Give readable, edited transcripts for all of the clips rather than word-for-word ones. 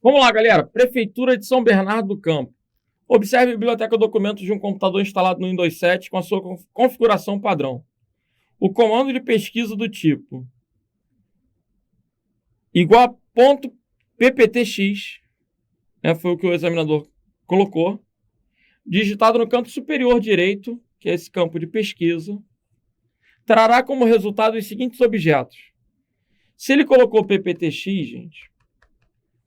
Vamos lá, galera. Prefeitura de São Bernardo do Campo. Observe a biblioteca documentos de um computador instalado no Windows 7 com a sua configuração padrão. O comando de pesquisa do tipo igual a ponto .pptx, foi o que o examinador colocou, digitado no canto superior direito, que é esse campo de pesquisa, trará como resultado os seguintes objetos. Se ele colocou pptx, gente,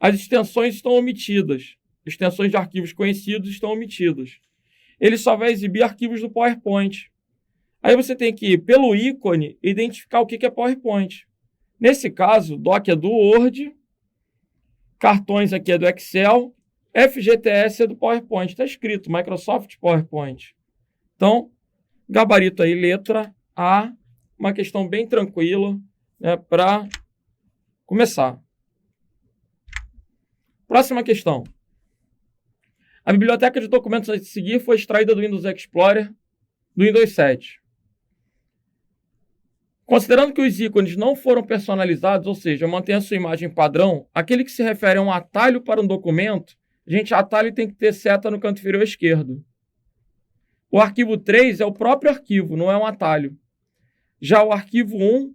as extensões estão omitidas. Extensões de arquivos conhecidos estão omitidas. Ele só vai exibir arquivos do PowerPoint. Aí você tem que ir pelo ícone e identificar o que é PowerPoint. Nesse caso, doc é do Word, cartões aqui é do Excel, FGTS é do PowerPoint. Está escrito Microsoft PowerPoint. Então, gabarito aí, letra A, uma questão bem tranquila, para começar. Próxima questão. A biblioteca de documentos a seguir foi extraída do Windows Explorer do Windows 7. Considerando que os ícones não foram personalizados, ou seja, mantém a sua imagem padrão, aquele que se refere a um atalho para um documento, gente, atalho tem que ter seta no canto inferior esquerdo. O arquivo 3 é o próprio arquivo, não é um atalho. Já o arquivo 1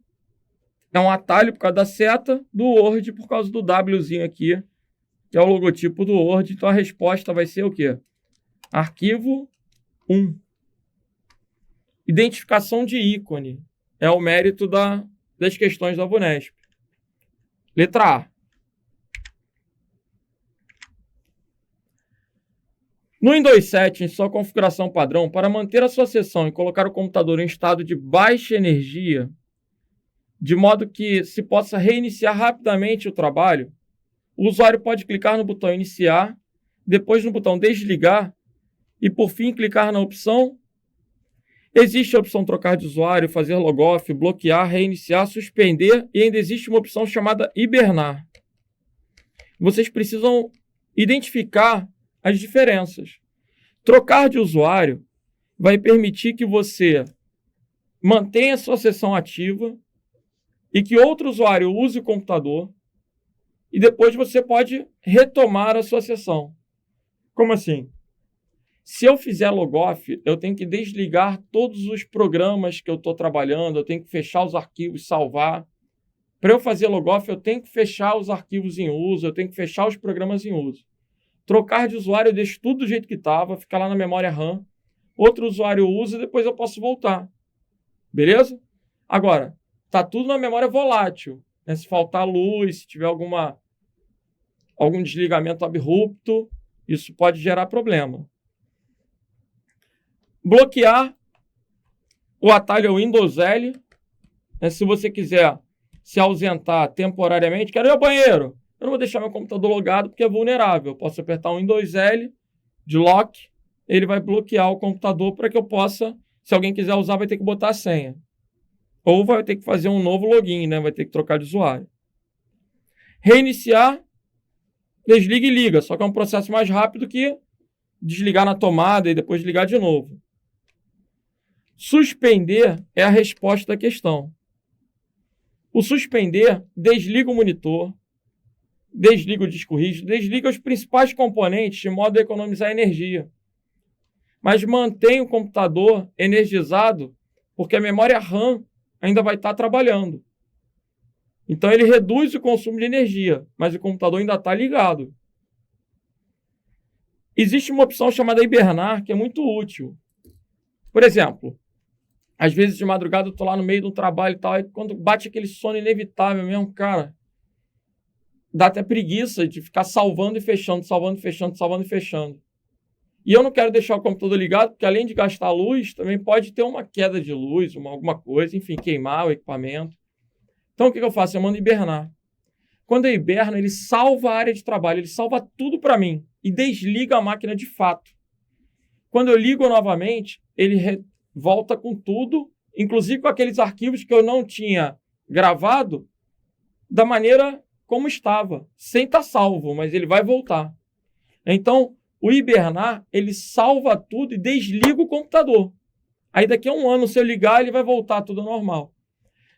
é um atalho por causa da seta, do Word por causa do Wzinho aqui, que é o logotipo do Word. Então a resposta vai ser o quê? Arquivo 1. Identificação de ícone. É o mérito das questões da VUNESP. Letra A. No Windows 7, em sua configuração padrão, para manter a sua sessão e colocar o computador em estado de baixa energia, de modo que se possa reiniciar rapidamente o trabalho, o usuário pode clicar no botão iniciar, depois no botão desligar e, por fim, clicar na opção. Existe a opção trocar de usuário, fazer logoff, bloquear, reiniciar, suspender e ainda existe uma opção chamada hibernar. Vocês precisam identificar as diferenças. Trocar de usuário vai permitir que você mantenha a sua sessão ativa e que outro usuário use o computador e depois você pode retomar a sua sessão. Como assim? Se eu fizer logoff, eu tenho que desligar todos os programas que eu estou trabalhando, eu tenho que fechar os arquivos, salvar. Para eu fazer logoff, eu tenho que fechar os arquivos em uso, eu tenho que fechar os programas em uso. Trocar de usuário, eu deixo tudo do jeito que estava, fica lá na memória RAM. Outro usuário usa e depois eu posso voltar. Beleza? Agora, está tudo na memória volátil. Se faltar luz, se tiver algum desligamento abrupto, isso pode gerar problema. Bloquear, o atalho é o Windows L. Se você quiser se ausentar temporariamente, quero ir ao banheiro, eu não vou deixar meu computador logado porque é vulnerável. Eu posso apertar o Windows L de lock, ele vai bloquear o computador para que eu possa, se alguém quiser usar, vai ter que botar a senha. Ou vai ter que fazer um novo login, vai ter que trocar de usuário. Reiniciar, desliga e liga, só que é um processo mais rápido que desligar na tomada e depois ligar de novo. Suspender é a resposta da questão. O suspender desliga o monitor, desliga o disco rígido, desliga os principais componentes de modo a economizar energia. Mas mantém o computador energizado porque a memória RAM ainda vai estar trabalhando. Então ele reduz o consumo de energia, mas o computador ainda está ligado. Existe uma opção chamada hibernar que é muito útil. Por exemplo, às vezes de madrugada eu estou lá no meio de um trabalho e tal, e quando bate aquele sono inevitável mesmo, cara, dá até preguiça de ficar salvando e fechando, salvando e fechando, salvando e fechando. E eu não quero deixar o computador ligado, porque além de gastar luz, também pode ter uma queda de luz, alguma coisa, enfim, queimar o equipamento. Então o que eu faço? Eu mando hibernar. Quando eu hiberno, ele salva a área de trabalho, ele salva tudo para mim e desliga a máquina de fato. Quando eu ligo novamente, ele volta com tudo, inclusive com aqueles arquivos que eu não tinha gravado, da maneira como estava, sem estar salvo, mas ele vai voltar. Então, o hibernar, ele salva tudo e desliga o computador. Aí daqui a um ano, se eu ligar, ele vai voltar tudo ao normal.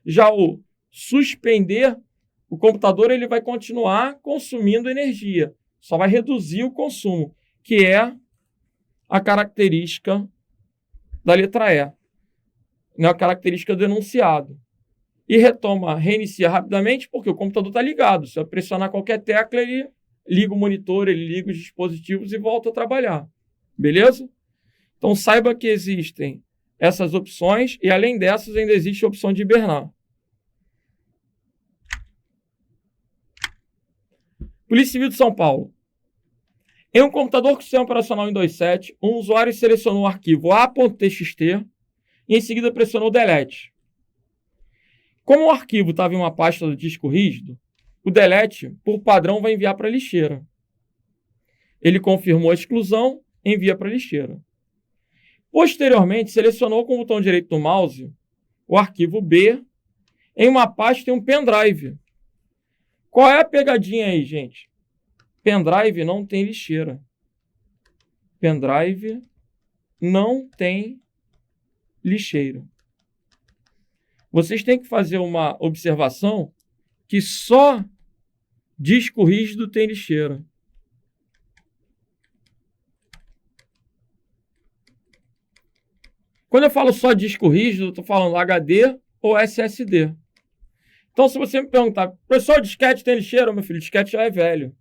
Já o suspender, o computador ele vai continuar consumindo energia, só vai reduzir o consumo, que é a característica da letra E, né, a característica do enunciado. E reinicia rapidamente, porque o computador está ligado. Se eu pressionar qualquer tecla, ele liga o monitor, ele liga os dispositivos e volta a trabalhar. Beleza? Então, saiba que existem essas opções e, além dessas, ainda existe a opção de hibernar. Polícia Civil de São Paulo. Em um computador com sistema operacional Windows 7, um usuário selecionou o arquivo a.txt e, em seguida, pressionou delete. Como o arquivo estava em uma pasta do disco rígido, o delete, por padrão, vai enviar para a lixeira. Ele confirmou a exclusão e envia para a lixeira. Posteriormente, selecionou com o botão direito do mouse o arquivo B em uma pasta em um pendrive. Qual é a pegadinha aí, gente? Pendrive não tem lixeira. Pendrive não tem lixeira. Vocês têm que fazer uma observação que só disco rígido tem lixeira. Quando eu falo só disco rígido, eu estou falando HD ou SSD. Então, se você me perguntar, professor, disquete tem lixeira? Meu filho, disquete já é velho.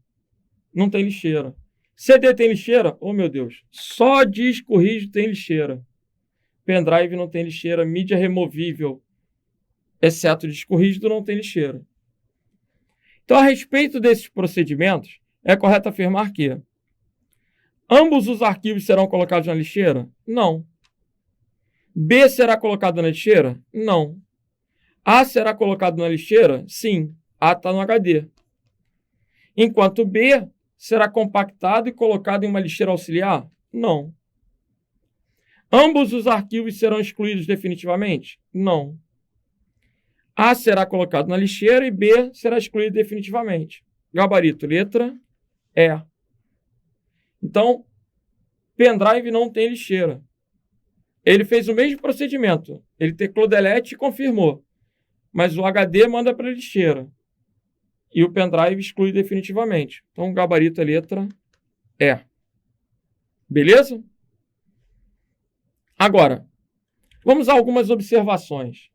Não tem lixeira. CD tem lixeira? Oh, meu Deus. Só disco rígido tem lixeira. Pendrive não tem lixeira. Mídia removível, exceto disco rígido, não tem lixeira. Então, a respeito desses procedimentos, é correto afirmar que ambos os arquivos serão colocados na lixeira? Não. B será colocado na lixeira? Não. A será colocado na lixeira? Sim. A está no HD. Enquanto B será compactado e colocado em uma lixeira auxiliar? Não. Ambos os arquivos serão excluídos definitivamente? Não. A será colocado na lixeira e B será excluído definitivamente. Gabarito, letra E. Então, pendrive não tem lixeira. Ele fez o mesmo procedimento. Ele teclou delete e confirmou. Mas o HD manda para a lixeira. E o pendrive exclui definitivamente. Então, o gabarito é letra E. Beleza? Agora, vamos a algumas observações.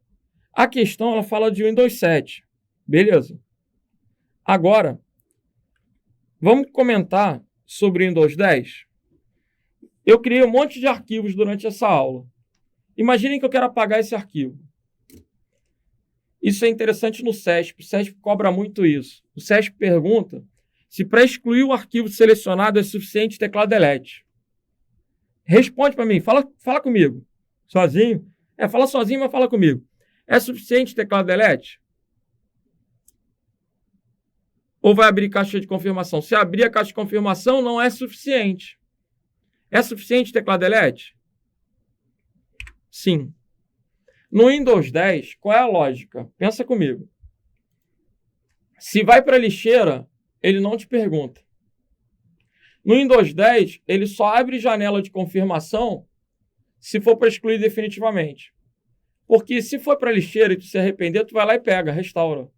A questão, ela fala de Windows 7. Beleza? Agora, vamos comentar sobre Windows 10? Eu criei um monte de arquivos durante essa aula. Imaginem que eu quero apagar esse arquivo. Isso é interessante no SESP. O SESP cobra muito isso. O SESP pergunta se para excluir o arquivo selecionado é suficiente teclado delete. Responde para mim. Fala comigo. Sozinho? Fala sozinho, mas fala comigo. É suficiente teclado delete? Ou vai abrir caixa de confirmação? Se abrir a caixa de confirmação, não é suficiente. É suficiente teclado delete? Sim. No Windows 10, qual é a lógica? Pensa comigo. Se vai para a lixeira, ele não te pergunta. No Windows 10, ele só abre janela de confirmação se for para excluir definitivamente. Porque se for para a lixeira e tu se arrepender, tu vai lá e pega, restaura.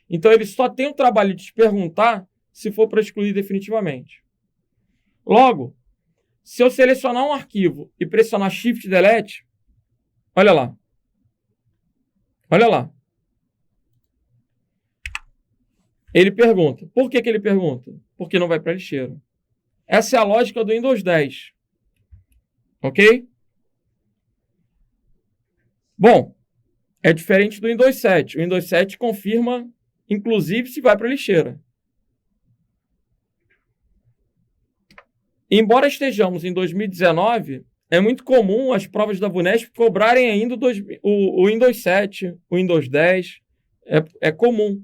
Então ele só tem o trabalho de te perguntar se for para excluir definitivamente. Logo, se eu selecionar um arquivo e pressionar Shift Delete, olha lá. Olha lá. Ele pergunta. Por que ele pergunta? Porque não vai para a lixeira. Essa é a lógica do Windows 10. Ok? Bom, é diferente do Windows 7. O Windows 7 confirma, inclusive, se vai para a lixeira. Embora estejamos em 2019, é muito comum as provas da VUNESP cobrarem ainda o Windows 7, o Windows 10. É comum.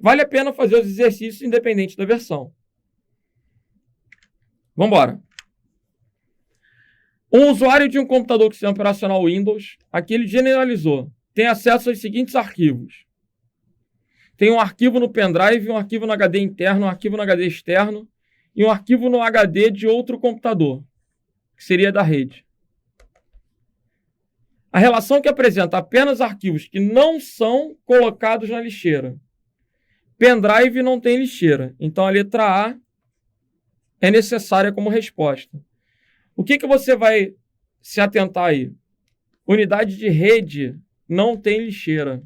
Vale a pena fazer os exercícios independente da versão. Vamos embora. Um usuário de um computador com sistema operacional Windows, aqui ele generalizou, tem acesso aos seguintes arquivos. Tem um arquivo no pendrive, um arquivo no HD interno, um arquivo no HD externo e um arquivo no HD de outro computador, que seria da rede. A relação que apresenta apenas arquivos que não são colocados na lixeira Pendrive não tem lixeira. Então, a letra A é necessária como resposta. O que você vai se atentar aí? Unidade de rede não tem lixeira.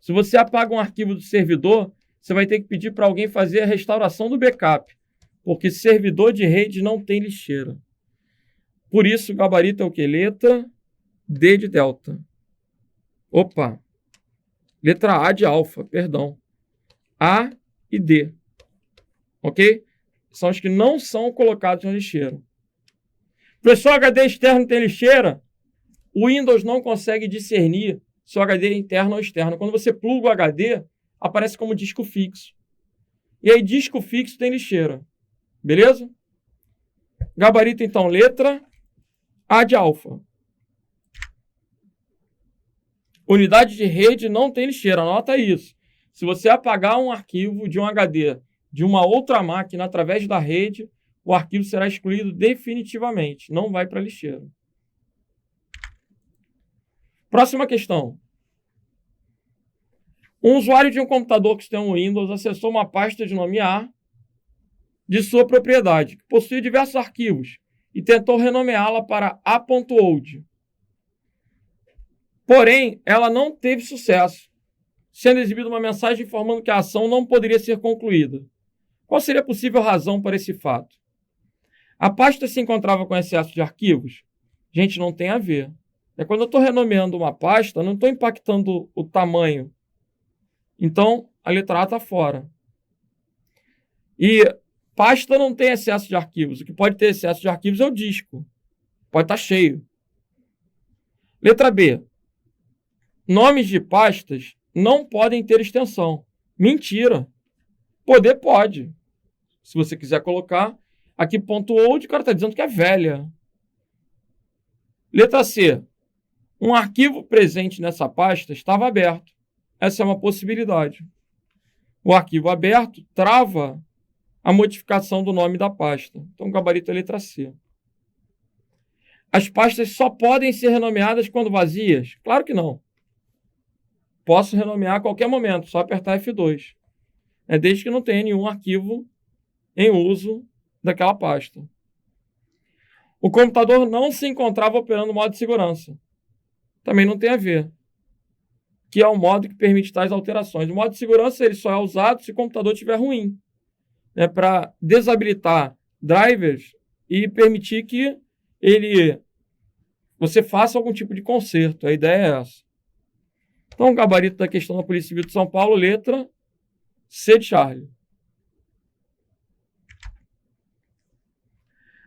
Se você apaga um arquivo do servidor, você vai ter que pedir para alguém fazer a restauração do backup, porque servidor de rede não tem lixeira. Por isso, o gabarito é o quê? Letra D de delta. Opa! Letra A de alfa, perdão. A e D. Ok? São os que não são colocados na lixeira. Professor, HD externo tem lixeira? O Windows não consegue discernir se o HD é interno ou externo. Quando você pluga o HD, aparece como disco fixo. E aí, disco fixo tem lixeira. Beleza? Gabarito, então, letra A de alfa. Unidade de rede não tem lixeira. Anota isso. Se você apagar um arquivo de um HD de uma outra máquina através da rede, o arquivo será excluído definitivamente. Não vai para a lixeira. Próxima questão. Um usuário de um computador que tem um Windows acessou uma pasta de nome A de sua propriedade, que possui diversos arquivos, e tentou renomeá-la para A.old. Porém, ela não teve sucesso, sendo exibida uma mensagem informando que a ação não poderia ser concluída. Qual seria a possível razão para esse fato? A pasta se encontrava com excesso de arquivos? Gente, não tem a ver. Quando eu estou renomeando uma pasta, não estou impactando o tamanho. Então, a letra A está fora. E pasta não tem excesso de arquivos. O que pode ter excesso de arquivos é o disco. Pode estar cheio. Letra B. Nomes de pastas não podem ter extensão. Mentira. Poder pode. Se você quiser colocar aqui .old, o cara está dizendo que é velha. Letra C. Um arquivo presente nessa pasta estava aberto. Essa é uma possibilidade. O arquivo aberto trava a modificação do nome da pasta. Então, o gabarito é a letra C. As pastas só podem ser renomeadas quando vazias? Claro que não. Posso renomear a qualquer momento, só apertar F2. Desde que não tenha nenhum arquivo em uso daquela pasta. O computador não se encontrava operando no modo de segurança. Também não tem a ver. Que é o modo que permite tais alterações. O modo de segurança ele só é usado se o computador estiver ruim. Para desabilitar drivers e permitir que você faça algum tipo de conserto. A ideia é essa. Então, o gabarito da questão da Polícia Civil de São Paulo, letra C de Charlie.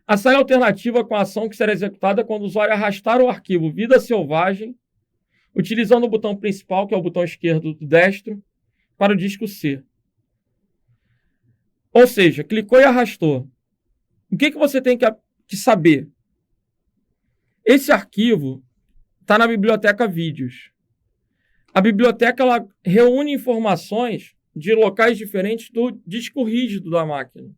A saída alternativa com a ação que será executada quando o usuário arrastar o arquivo vida selvagem, utilizando o botão principal, que é o botão esquerdo do destro, para o disco C. Ou seja, clicou e arrastou. O que você tem que saber? Esse arquivo está na biblioteca Vídeos. A biblioteca ela reúne informações de locais diferentes do disco rígido da máquina.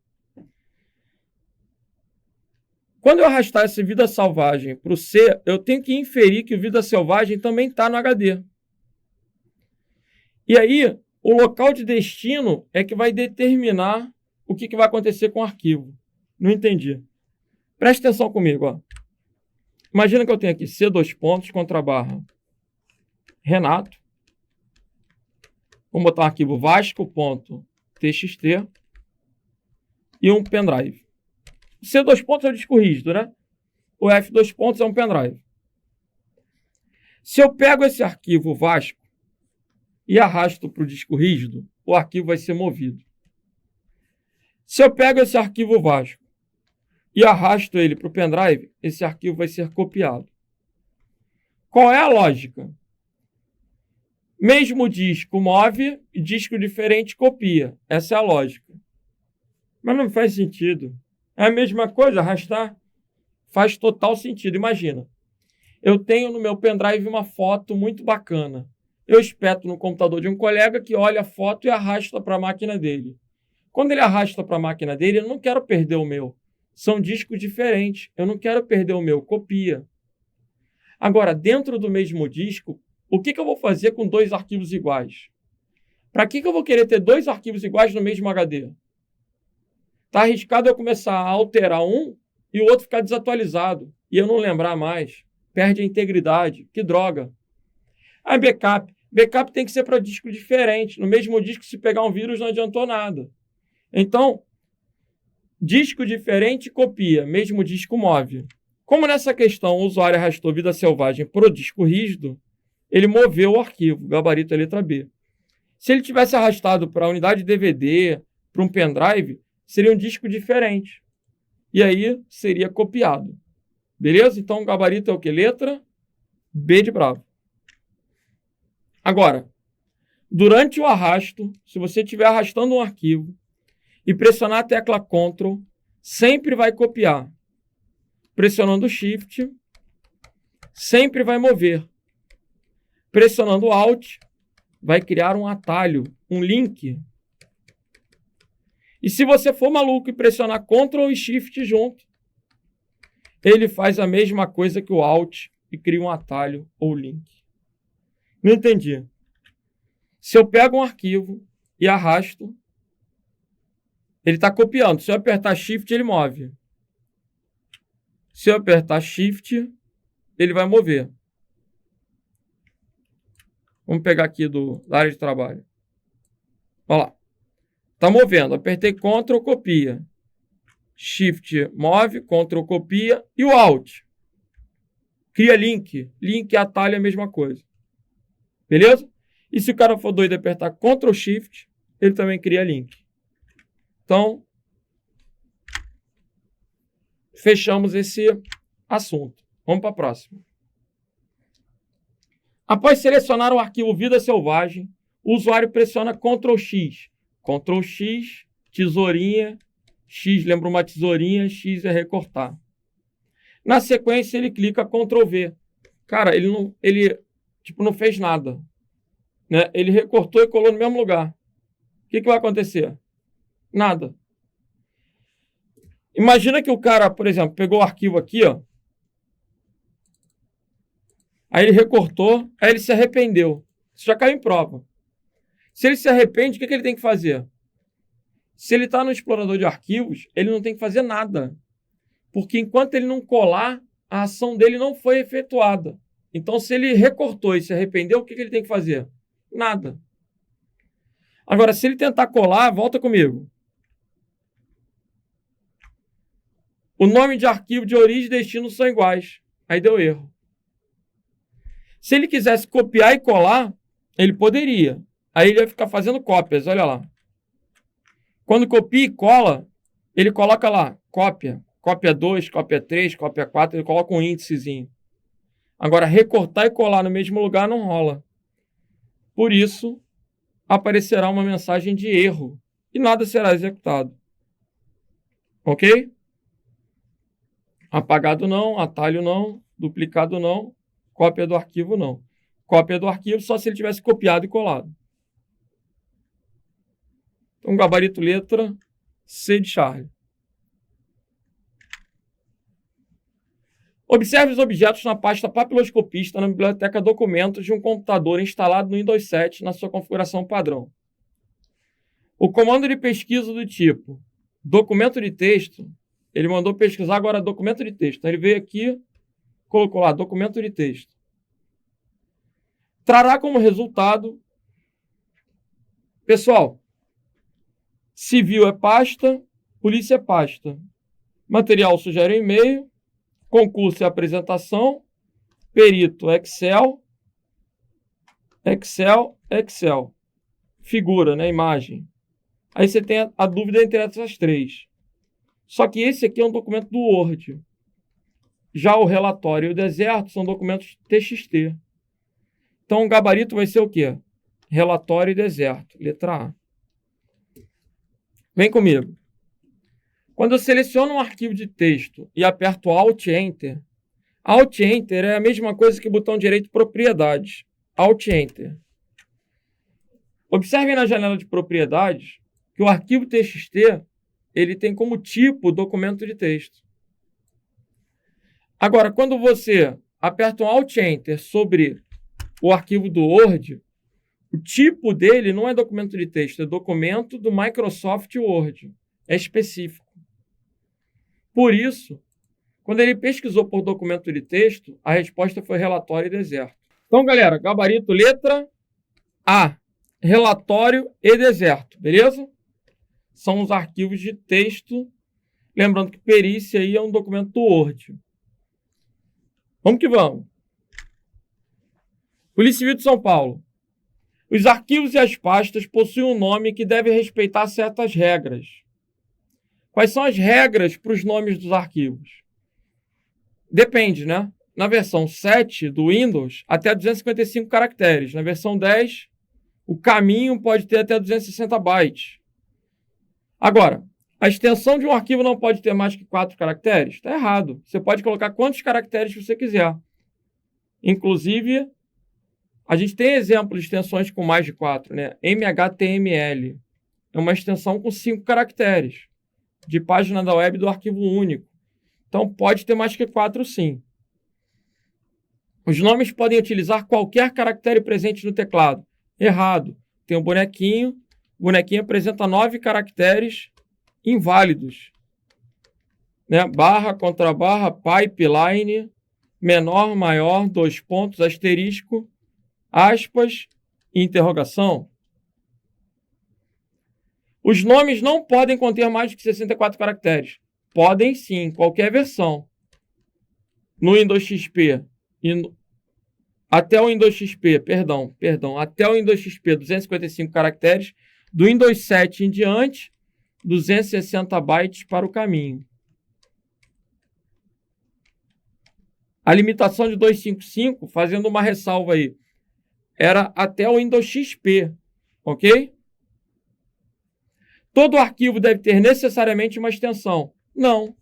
Quando eu arrastar essa vida selvagem para o C, eu tenho que inferir que o vida selvagem também está no HD. E aí, o local de destino é que vai determinar o que vai acontecer com o arquivo. Não entendi. Presta atenção comigo. Ó. Imagina que eu tenho aqui C, _, Renato. Vamos botar um arquivo vasco.txt e um pendrive. O C é o disco rígido, né? O F é um pendrive. Se eu pego esse arquivo Vasco e arrasto para o disco rígido, o arquivo vai ser movido. Se eu pego esse arquivo Vasco e arrasto ele para o pendrive, esse arquivo vai ser copiado. Qual é a lógica? Mesmo disco move e disco diferente copia. Essa é a lógica. Mas não faz sentido. É a mesma coisa, arrastar faz total sentido. Imagina, eu tenho no meu pendrive uma foto muito bacana. Eu espeto no computador de um colega que olha a foto e arrasta para a máquina dele. Quando ele arrasta para a máquina dele, eu não quero perder o meu. São discos diferentes. Eu não quero perder o meu. Copia. Agora, dentro do mesmo disco, o que eu vou fazer com dois arquivos iguais? Para que eu vou querer ter 2 arquivos iguais no mesmo HD? Está arriscado eu começar a alterar um e o outro ficar desatualizado e eu não lembrar mais. Perde a integridade. Que droga. Aí backup. Backup tem que ser para disco diferente. No mesmo disco, se pegar um vírus, não adiantou nada. Então, disco diferente, copia. Mesmo disco move. Como nessa questão o usuário arrastou vida selvagem para o disco rígido, ele moveu o arquivo, gabarito é letra B. Se ele tivesse arrastado para a unidade DVD, para um pendrive, seria um disco diferente. E aí seria copiado. Beleza? Então o gabarito é o que? Letra B de bravo. Agora, durante o arrasto, se você estiver arrastando um arquivo e pressionar a tecla Ctrl, sempre vai copiar. Pressionando Shift, sempre vai mover. Pressionando Alt, vai criar um atalho, um link. E se você for maluco e pressionar Ctrl e Shift junto, ele faz a mesma coisa que o Alt e cria um atalho ou link. Não entendi. Se eu pego um arquivo e arrasto, ele está copiando. Se eu apertar Shift, ele move. Se eu apertar Shift, ele vai mover. Vamos pegar aqui da área de trabalho. Olha lá. Está movendo. Apertei Ctrl, copia. Shift move, Ctrl copia. E o Alt? Cria link. Link e atalho é a mesma coisa. Beleza? E se o cara for doido e apertar Ctrl Shift, ele também cria link. Então, fechamos esse assunto. Vamos para a próxima. Após selecionar o arquivo vida selvagem, o usuário pressiona Ctrl X. Ctrl X, tesourinha, X lembra uma tesourinha, X é recortar. Na sequência, ele clica Ctrl V. Cara, ele não fez nada. Né? Ele recortou e colou no mesmo lugar. O que vai acontecer? Nada. Imagina que o cara, por exemplo, pegou o arquivo aqui, ó. Aí ele recortou, aí ele se arrependeu. Isso já caiu em prova. Se ele se arrepende, o que ele tem que fazer? Se ele está no explorador de arquivos, ele não tem que fazer nada. Porque enquanto ele não colar, a ação dele não foi efetuada. Então, se ele recortou e se arrependeu, o que ele tem que fazer? Nada. Agora, se ele tentar colar, volta comigo. O nome de arquivo de origem e destino são iguais. Aí deu erro. Se ele quisesse copiar e colar, ele poderia. Aí ele vai ficar fazendo cópias, olha lá. Quando copia e cola, ele coloca lá, cópia. Cópia 2, cópia 3, cópia 4, ele coloca um índicezinho. Agora, recortar e colar no mesmo lugar não rola. Por isso, aparecerá uma mensagem de erro e nada será executado. Ok? Apagado não, atalho não, duplicado não, cópia do arquivo não. Cópia do arquivo só se ele tivesse copiado e colado. Então, gabarito letra C de Charlie. Observe os objetos na pasta papiloscopista na biblioteca Documentos de um computador instalado no Windows 7 na sua configuração padrão. O comando de pesquisa do tipo documento de texto, ele mandou pesquisar agora documento de texto. Então, ele veio aqui, colocou lá documento de texto. Trará como resultado, pessoal, civil é pasta, polícia é pasta, material sugere e-mail, concurso é apresentação, perito Excel, figura, né, imagem. Aí você tem a dúvida entre essas três. Só que esse aqui é um documento do Word. Já o relatório e o deserto são documentos TXT. Então o gabarito vai ser o quê? Relatório e deserto, letra A. Vem comigo. Quando eu seleciono um arquivo de texto e aperto Alt Enter, Alt Enter é a mesma coisa que o botão direito propriedades. Alt Enter. Observem na janela de propriedades que o arquivo TXT ele tem como tipo documento de texto. Agora, quando você aperta um Alt Enter sobre o arquivo do Word, O tipo dele não é documento de texto, é documento do Microsoft Word. É específico. Por isso, quando ele pesquisou por documento de texto, a resposta foi relatório e deserto. Então, galera, gabarito letra A, relatório e deserto, beleza? São os arquivos de texto. Lembrando que perícia aí é um documento do Word. Vamos que vamos. Polícia Civil de São Paulo. Os arquivos e as pastas possuem um nome que deve respeitar certas regras. Quais são as regras para os nomes dos arquivos? Depende, né? Na versão 7 do Windows, até 255 caracteres. Na versão 10, o caminho pode ter até 260 bytes. Agora, a extensão de um arquivo não pode ter mais que 4 caracteres? Está errado. Você pode colocar quantos caracteres você quiser. Inclusive, a gente tem exemplo de extensões com mais de 4, né? MHTML é uma extensão com 5 caracteres de página da web do arquivo único. Então, pode ter mais que 4, sim. Os nomes podem utilizar qualquer caractere presente no teclado. Errado. Tem um bonequinho. O bonequinho apresenta 9 caracteres inválidos. Né? Barra, contra barra, pipeline, menor, maior, 2 pontos, asterisco, aspas, interrogação. Os nomes não podem conter mais de 64 caracteres. Podem sim, qualquer versão. No Windows XP, até o Windows XP, até o Windows XP, 255 caracteres. Do Windows 7 em diante, 260 bytes para o caminho. A limitação de 255, fazendo uma ressalva aí, era até o Windows XP, ok? Todo arquivo deve ter necessariamente uma extensão. Não.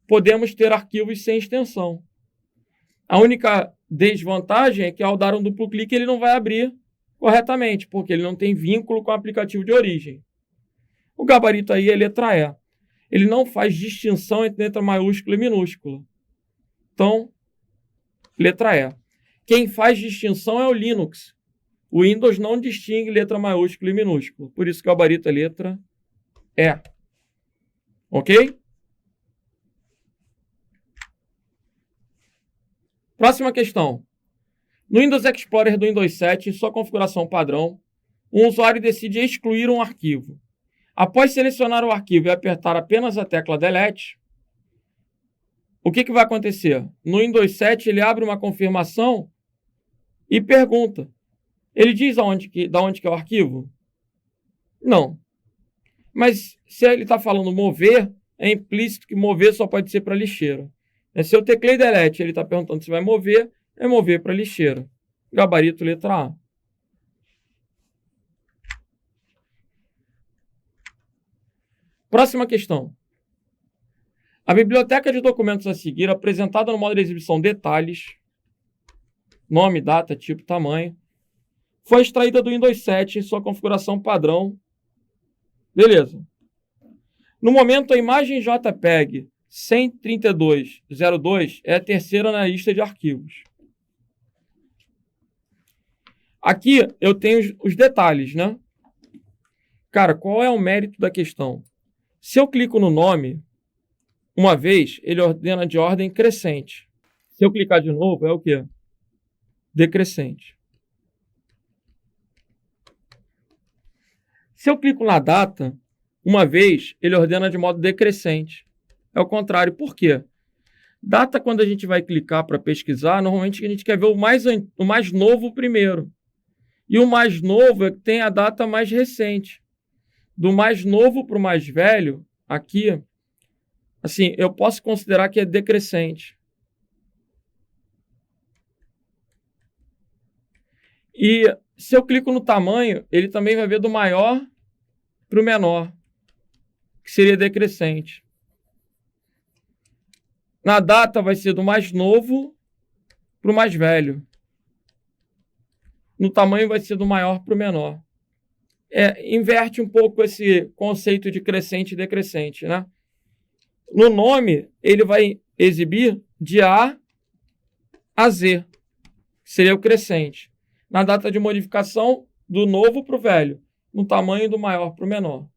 Podemos ter arquivos sem extensão. A única desvantagem é que ao dar um duplo clique ele não vai abrir corretamente, porque ele não tem vínculo com o aplicativo de origem. O gabarito aí é letra E. Ele não faz distinção entre letra maiúscula e minúscula. Então, letra E. Quem faz distinção é o Linux. O Windows não distingue letra maiúscula e minúscula. Por isso que o gabarito é letra E. Ok? Próxima questão. No Windows Explorer do Windows 7, em sua configuração padrão, um usuário decide excluir um arquivo. Após selecionar o arquivo e apertar apenas a tecla Delete, o que vai acontecer? No Windows 7, ele abre uma confirmação e pergunta. Ele diz da onde que é o arquivo? Não. Mas se ele está falando mover, é implícito que mover só pode ser para lixeira. Se eu teclei Delete, ele está perguntando se vai mover, é mover para lixeira. Gabarito letra A. Próxima questão. A biblioteca de documentos a seguir, apresentada no modo de exibição detalhes, nome, data, tipo, tamanho, foi extraída do Windows 7 em sua configuração padrão. Beleza. No momento, a imagem JPEG 13202 é a terceira na lista de arquivos. Aqui eu tenho os detalhes, né? Cara, qual é o mérito da questão? Se eu clico no nome, uma vez, ele ordena de ordem crescente. Se eu clicar de novo, é o quê? Decrescente. Se eu clico na data, uma vez, ele ordena de modo decrescente. É o contrário. Por quê? Data, quando a gente vai clicar para pesquisar, normalmente a gente quer ver o mais novo primeiro. E o mais novo é que tem a data mais recente. Do mais novo para o mais velho, aqui, assim, eu posso considerar que é decrescente. E se eu clico no tamanho, ele também vai ver do maior para o menor, que seria decrescente. Na data vai ser do mais novo para o mais velho. No tamanho vai ser do maior para o menor. Inverte um pouco esse conceito de crescente e decrescente, né? No nome, ele vai exibir de A a Z, que seria o crescente. Na data de modificação, do novo para o velho, no tamanho do maior para o menor.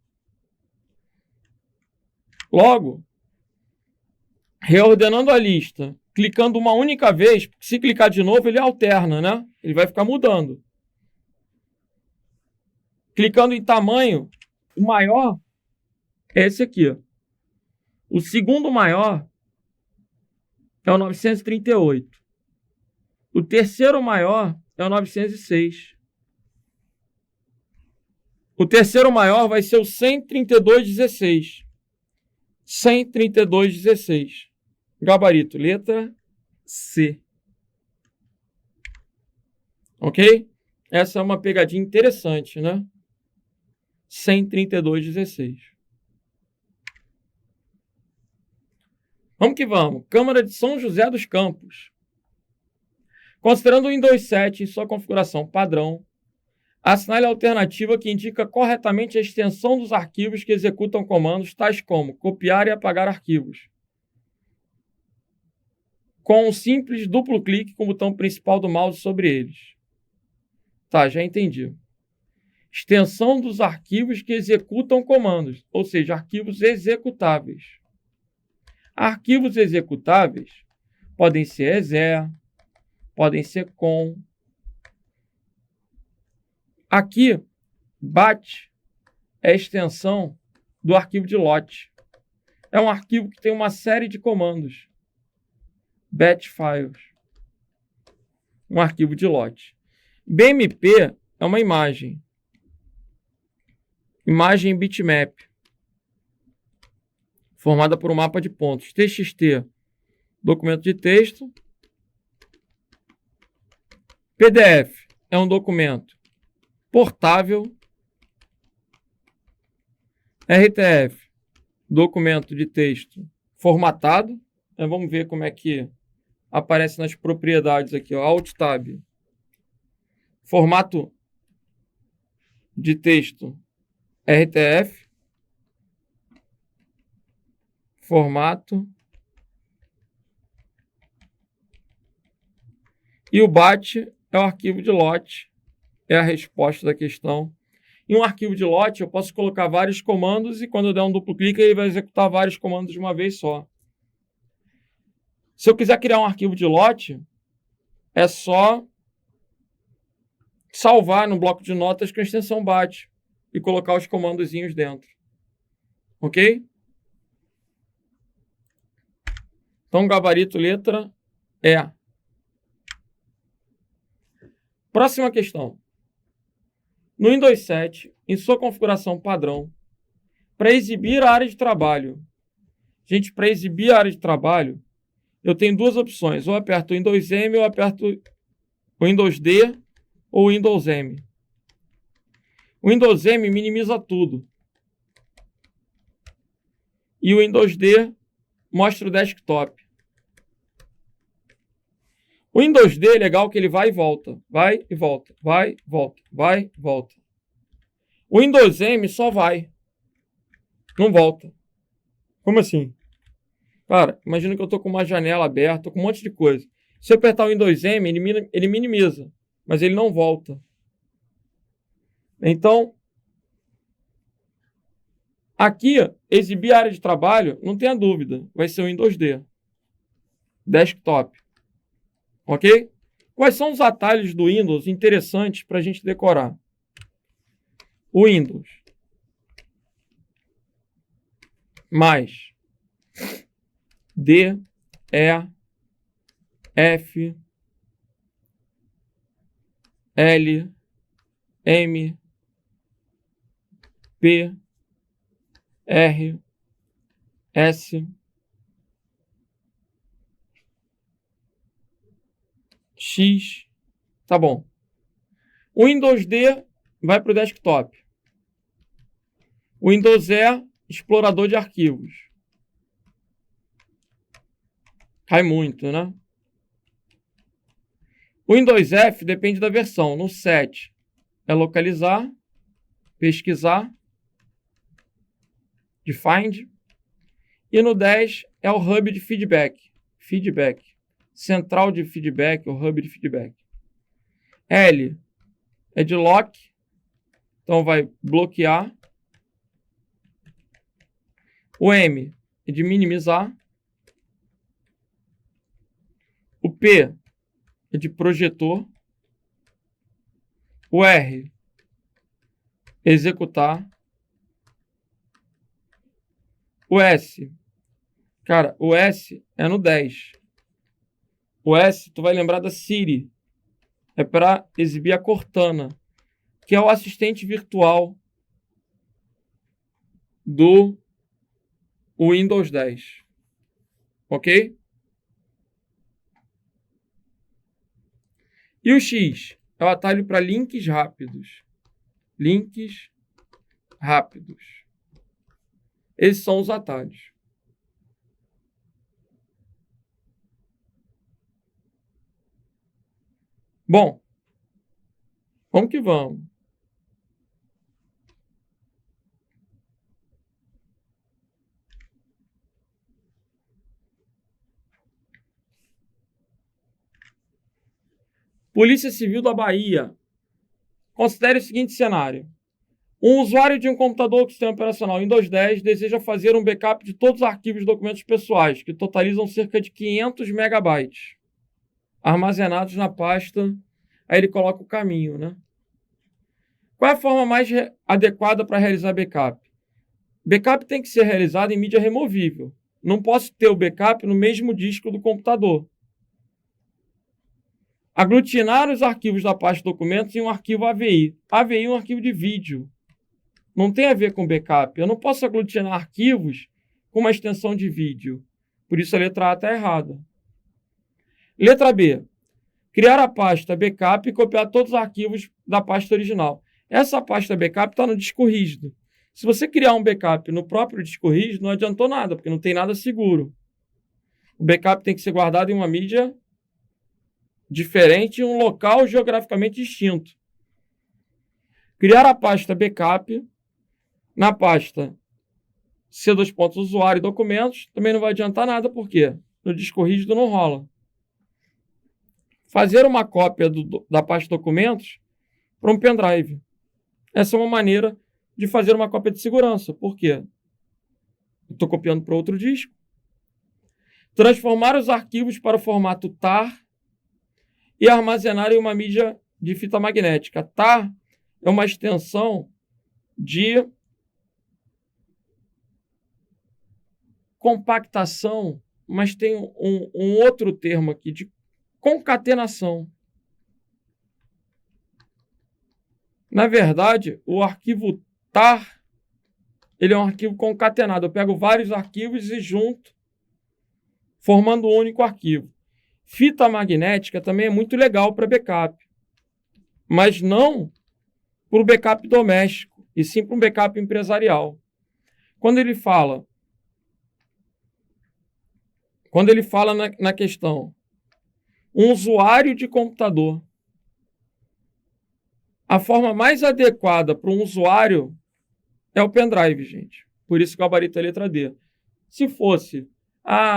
Logo, reordenando a lista, clicando uma única vez, se clicar de novo, ele alterna, né? Ele vai ficar mudando. Clicando em tamanho, o maior é esse aqui. O segundo maior é o 938. O terceiro maior é o 906. O terceiro maior vai ser o 132,16. 132,16. Gabarito, letra C. Ok? Essa é uma pegadinha interessante, né? 132,16. Vamos que vamos. Câmara de São José dos Campos. Considerando o Windows 7 em sua configuração padrão, assinale a alternativa que indica corretamente a extensão dos arquivos que executam comandos tais como copiar e apagar arquivos, com um simples duplo clique com o botão principal do mouse sobre eles. Tá, já entendi. Extensão dos arquivos que executam comandos, ou seja, arquivos executáveis. Arquivos executáveis podem ser exe, podem ser com. Aqui, bat é a extensão do arquivo de lote. É um arquivo que tem uma série de comandos. Batch files. Um arquivo de lote. BMP é uma imagem. Imagem bitmap. Formada por um mapa de pontos. TXT, documento de texto. PDF é um documento portável. RTF, documento de texto formatado. Vamos ver como é que aparece nas propriedades aqui, ó. Alt Tab. Formato de texto RTF. Formato. E o BAT é o arquivo de lote. É a resposta da questão. Em um arquivo de lote, eu posso colocar vários comandos e quando eu der um duplo clique, ele vai executar vários comandos de uma vez só. Se eu quiser criar um arquivo de lote, é só salvar no bloco de notas com a extensão BAT e colocar os comandozinhos dentro. Ok? Então, gabarito letra E. Próxima questão. No Windows 7, em sua configuração padrão, para exibir a área de trabalho. Gente, para exibir a área de trabalho, eu tenho duas opções. Ou aperto o Windows M, ou aperto o Windows D, ou o Windows M. O Windows M minimiza tudo. E o Windows D mostra o desktop. O Windows D é legal que ele vai e volta. Vai e volta. Vai, volta. Vai, volta. O Windows M só vai. Não volta. Como assim? Cara, imagina que eu estou com uma janela aberta, tô com um monte de coisa. Se eu apertar o Windows M, ele minimiza. Mas ele não volta. Então, aqui, exibir a área de trabalho, não tenha dúvida. Vai ser o Windows D. Desktop. Ok? Quais são os atalhos do Windows interessantes para a gente decorar? O Windows. Mais. D, E, F, L, M, P, R, S, X. Tá bom. O Windows D vai para o desktop. O Windows E, explorador de arquivos. Cai muito, né? O Windows F depende da versão. No 7 é localizar, pesquisar, de find. E no 10 é o hub de feedback. Feedback. Central de feedback, o hub de feedback. L é de lock, Então vai bloquear. O M é de minimizar. O P é de projetor. O R, executar. O S, cara, o S é no 10. O S, tu vai lembrar da Siri. É para exibir a Cortana, que é o assistente virtual do Windows 10. Ok? E o X é o atalho para links rápidos. Links rápidos. Esses são os atalhos. Bom, vamos que vamos. Polícia Civil da Bahia. Considere o seguinte cenário. Um usuário de um computador com sistema operacional Windows 10 deseja fazer um backup de todos os arquivos e documentos pessoais, que totalizam cerca de 500 megabytes, armazenados na pasta. Aí ele coloca o caminho, né? Qual é a forma mais adequada para realizar backup? Backup tem que ser realizado em mídia removível. Não posso ter o backup no mesmo disco do computador. Aglutinar os arquivos da pasta de documentos em um arquivo AVI. AVI é um arquivo de vídeo. Não tem a ver com backup. Eu não posso aglutinar arquivos com uma extensão de vídeo. Por isso a letra A está errada. Letra B. Criar a pasta backup e copiar todos os arquivos da pasta original. Essa pasta backup está no disco rígido. Se você criar um backup no próprio disco rígido, não adiantou nada, porque não tem nada seguro. O backup tem que ser guardado em uma mídia diferente, em um local geograficamente distinto. Criar a pasta backup na pasta C2 usuário e documentos também não vai adiantar nada, porque no disco rígido não rola. Fazer uma cópia da pasta documentos para um pendrive. Essa é uma maneira de fazer uma cópia de segurança. Por quê? Estou copiando para outro disco. Transformar os arquivos para o formato TAR e armazenar em uma mídia de fita magnética. TAR é uma extensão de compactação, mas tem um outro termo aqui, de concatenação. Na verdade, o arquivo TAR, ele é um arquivo concatenado. Eu pego vários arquivos e junto, formando um único arquivo. Fita magnética também é muito legal para backup, mas não para o backup doméstico, e sim para um backup empresarial. Quando ele fala na questão, um usuário de computador, a forma mais adequada para um usuário é o pendrive, gente. Por isso que o gabarito é a letra D. Se fosse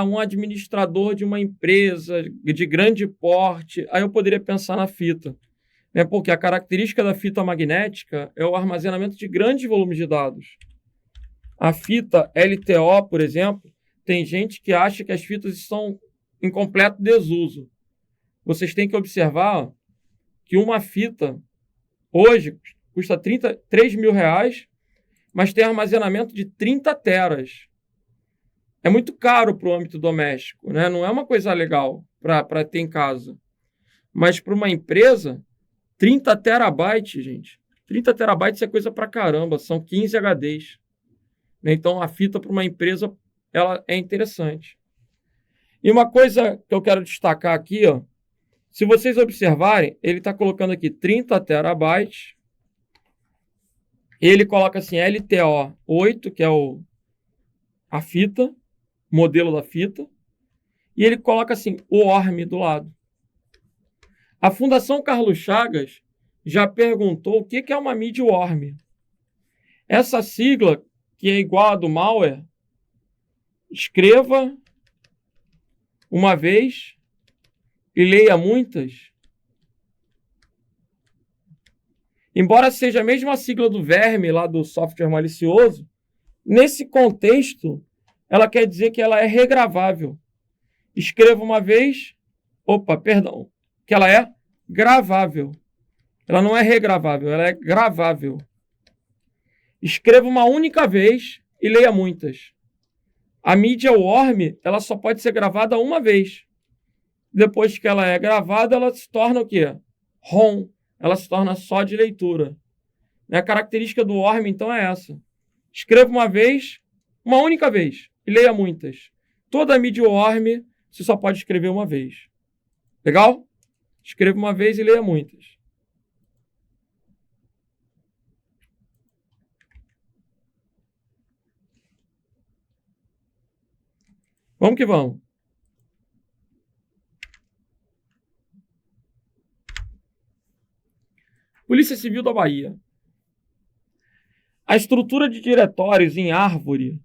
um administrador de uma empresa de grande porte, aí eu poderia pensar na fita. Né? Porque a característica da fita magnética é o armazenamento de grandes volumes de dados. A fita LTO, por exemplo, tem gente que acha que as fitas estão em completo desuso. Vocês têm que observar que uma fita hoje custa R$3 mil, mas tem armazenamento de 30 teras. É muito caro para o âmbito doméstico, né? Não é uma coisa legal para ter em casa. Mas para uma empresa, 30 terabytes, gente. 30 terabytes é coisa para caramba, são 15 HDs. Então, a fita para uma empresa, ela é interessante. E uma coisa que eu quero destacar aqui, ó, se vocês observarem, ele está colocando aqui 30 terabytes. Ele coloca assim LTO 8, que é a fita, modelo da fita. E ele coloca assim o ORM do lado. A Fundação Carlos Chagas já perguntou o que é uma mídia ORM. Essa sigla, que é igual a do malware, escreva uma vez e leia muitas. Embora seja a mesma sigla do verme lá do software malicioso, nesse contexto, ela quer dizer que ela é regravável. Escreva uma vez, que ela é gravável. Ela não é regravável, ela é gravável. Escreva uma única vez e leia muitas. A mídia worm, ela só pode ser gravada uma vez. Depois que ela é gravada, ela se torna o quê? ROM. Ela se torna só de leitura. A característica do worm, então, é essa. Escreva uma vez, uma única vez, e leia muitas. Toda mídia worm, você só pode escrever uma vez. Legal? Escreva uma vez e leia muitas. Vamos que vamos. Polícia Civil da Bahia. A estrutura de diretórios em árvore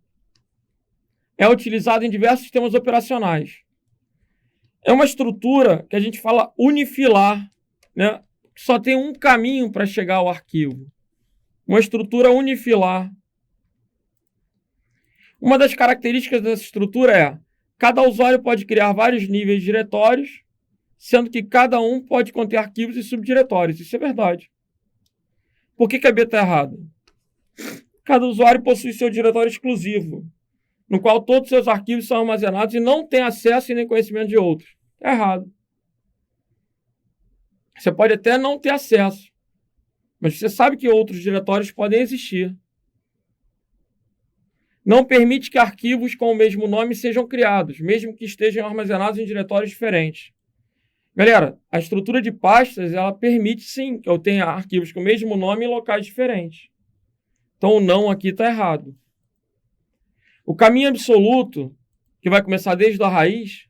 é utilizada em diversos sistemas operacionais. É uma estrutura que a gente fala unifilar, né? Só tem um caminho para chegar ao arquivo. Uma estrutura unifilar. Uma das características dessa estrutura é: cada usuário pode criar vários níveis de diretórios, sendo que cada um pode conter arquivos e subdiretórios. Isso é verdade. Por que a B está errada? Cada usuário possui seu diretório exclusivo, no qual todos os seus arquivos são armazenados e não tem acesso e nem conhecimento de outros. É errado. Você pode até não ter acesso, mas você sabe que outros diretórios podem existir. Não permite que arquivos com o mesmo nome sejam criados, mesmo que estejam armazenados em diretórios diferentes. Galera, a estrutura de pastas, ela permite sim que eu tenha arquivos com o mesmo nome em locais diferentes. Então o não aqui está errado. O caminho absoluto, que vai começar desde a raiz,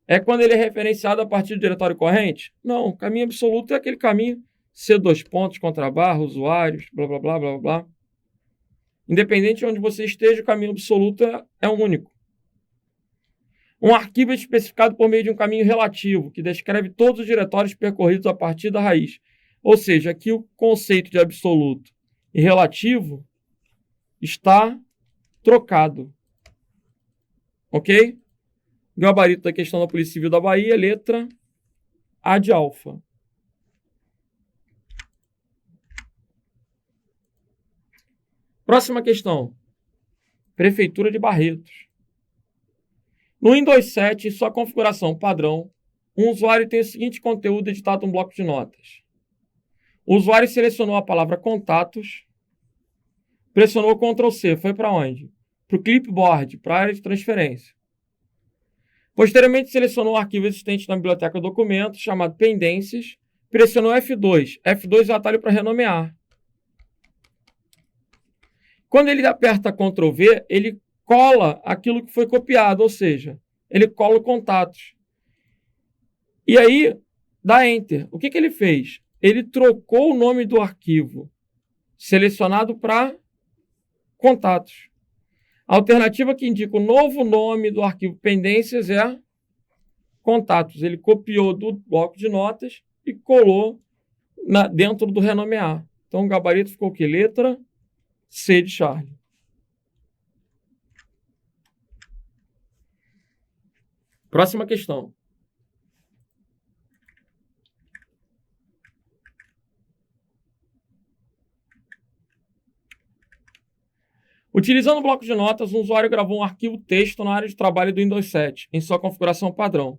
é quando ele é referenciado a partir do diretório corrente? Não, o caminho absoluto é aquele caminho C2 pontos, contrabarra, usuários, blá, blá, blá, blá, blá. Independente de onde você esteja, o caminho absoluto é um único. Um arquivo é especificado por meio de um caminho relativo, que descreve todos os diretórios percorridos a partir da raiz. Ou seja, aqui o conceito de absoluto e relativo está trocado. Ok? Gabarito da questão da Polícia Civil da Bahia, letra A de alfa. Próxima questão. Prefeitura de Barretos. No Windows 7, em sua configuração padrão, um usuário tem o seguinte conteúdo editado no bloco de notas. O usuário selecionou a palavra contatos, pressionou Ctrl C, foi para onde? Para o clipboard, para a área de transferência. Posteriormente, selecionou o arquivo existente na biblioteca documentos, chamado pendências, pressionou F2. F2 é o atalho para renomear. Quando ele aperta Ctrl V, ele cola aquilo que foi copiado, ou seja, ele cola contatos. E aí, dá Enter. O que ele fez? Ele trocou o nome do arquivo selecionado para contatos. A alternativa que indica o novo nome do arquivo pendências é contatos. Ele copiou do bloco de notas e colou dentro do renomear. Então, o gabarito ficou o quê? Letra C de Charlie. Próxima questão. Utilizando o bloco de notas, um usuário gravou um arquivo texto na área de trabalho do Windows 7, em sua configuração padrão,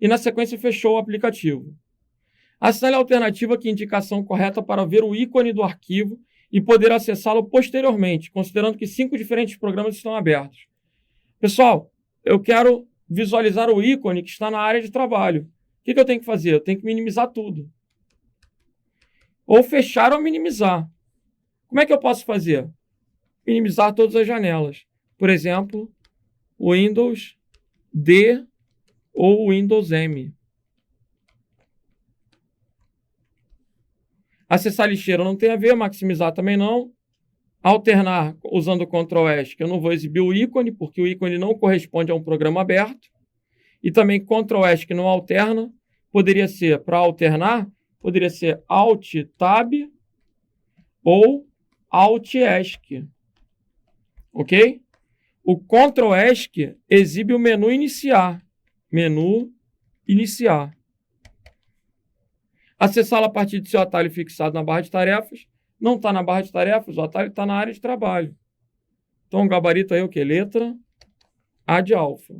e na sequência fechou o aplicativo. Assinale a alternativa que indica a indicação correta para ver o ícone do arquivo e poder acessá-lo posteriormente, considerando que 5 diferentes programas estão abertos. Pessoal, eu quero visualizar o ícone que está na área de trabalho. O que eu tenho que fazer? Eu tenho que minimizar tudo. Ou fechar ou minimizar. Como é que eu posso fazer? Minimizar todas as janelas. Por exemplo, o Windows D ou o Windows M. Acessar lixeira não tem a ver, maximizar também não. Alternar usando o Ctrl S, que eu não vou exibir o ícone, porque o ícone não corresponde a um programa aberto. E também Ctrl S, que não alterna, poderia ser, para alternar, poderia ser Alt Tab ou Alt ESC, ok? O Ctrl ESC exibe o menu iniciar. Menu iniciar. Acessá-lo a partir do seu atalho fixado na barra de tarefas. Não está na barra de tarefas, o atalho está na área de trabalho. Então, o gabarito aí é o quê? Letra A de alfa.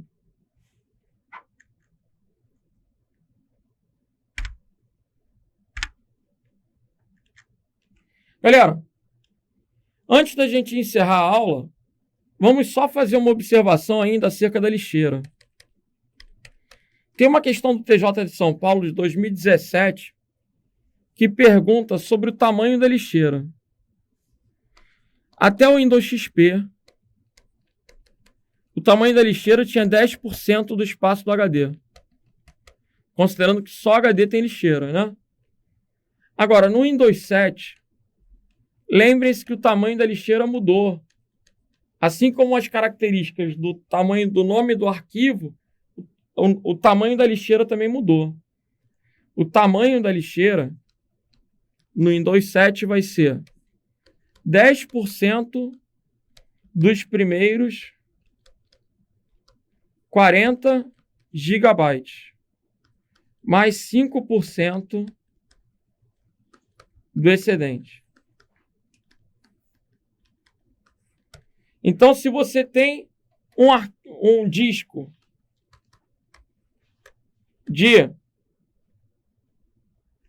Galera, antes da gente encerrar a aula, vamos só fazer uma observação ainda acerca da lixeira. Tem uma questão do TJ de São Paulo de 2017 que pergunta sobre o tamanho da lixeira. Até o Windows XP, o tamanho da lixeira tinha 10% do espaço do HD. Considerando que só HD tem lixeira, né? Agora, no Windows 7, lembrem-se que o tamanho da lixeira mudou. Assim como as características do tamanho do nome do arquivo, o tamanho da lixeira também mudou. O tamanho da lixeira no Windows 7 vai ser 10% dos primeiros 40 GB, mais 5% do excedente. Então, se você tem um disco de,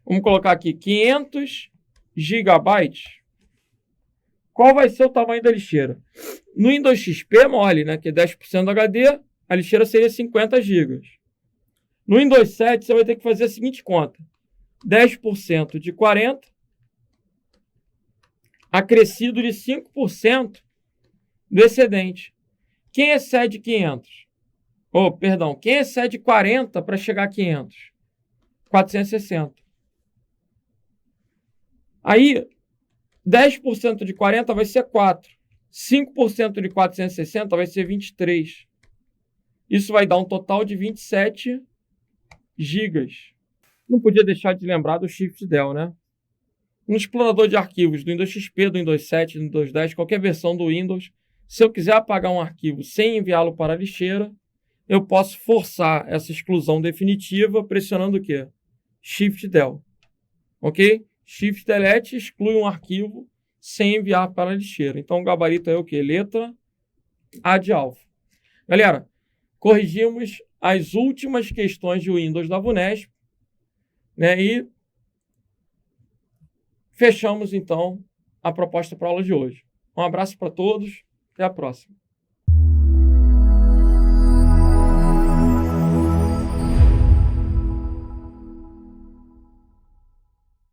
vamos colocar aqui, 500 GB, qual vai ser o tamanho da lixeira? No Windows XP é mole, né? Que é 10% do HD, a lixeira seria 50 GB. No Windows 7, você vai ter que fazer a seguinte conta. 10% de 40, acrescido de 5% do excedente. Quem excede 500? Quem excede 40 para chegar a 500? 460. Aí, 10% de 40 vai ser 4. 5% de 460 vai ser 23. Isso vai dar um total de 27 gigas. Não podia deixar de lembrar do Shift Del, né? No explorador de arquivos do Windows XP, do Windows 7, do Windows 10, qualquer versão do Windows, se eu quiser apagar um arquivo sem enviá-lo para a lixeira, eu posso forçar essa exclusão definitiva pressionando o quê? Shift Del. Ok? Shift Delete exclui um arquivo sem enviar para a lixeira. Então, o gabarito é o quê? Letra A de alfa. Galera, corrigimos as últimas questões de Windows da VUNESP, né? E fechamos, então, a proposta para a aula de hoje. Um abraço para todos. Até a próxima.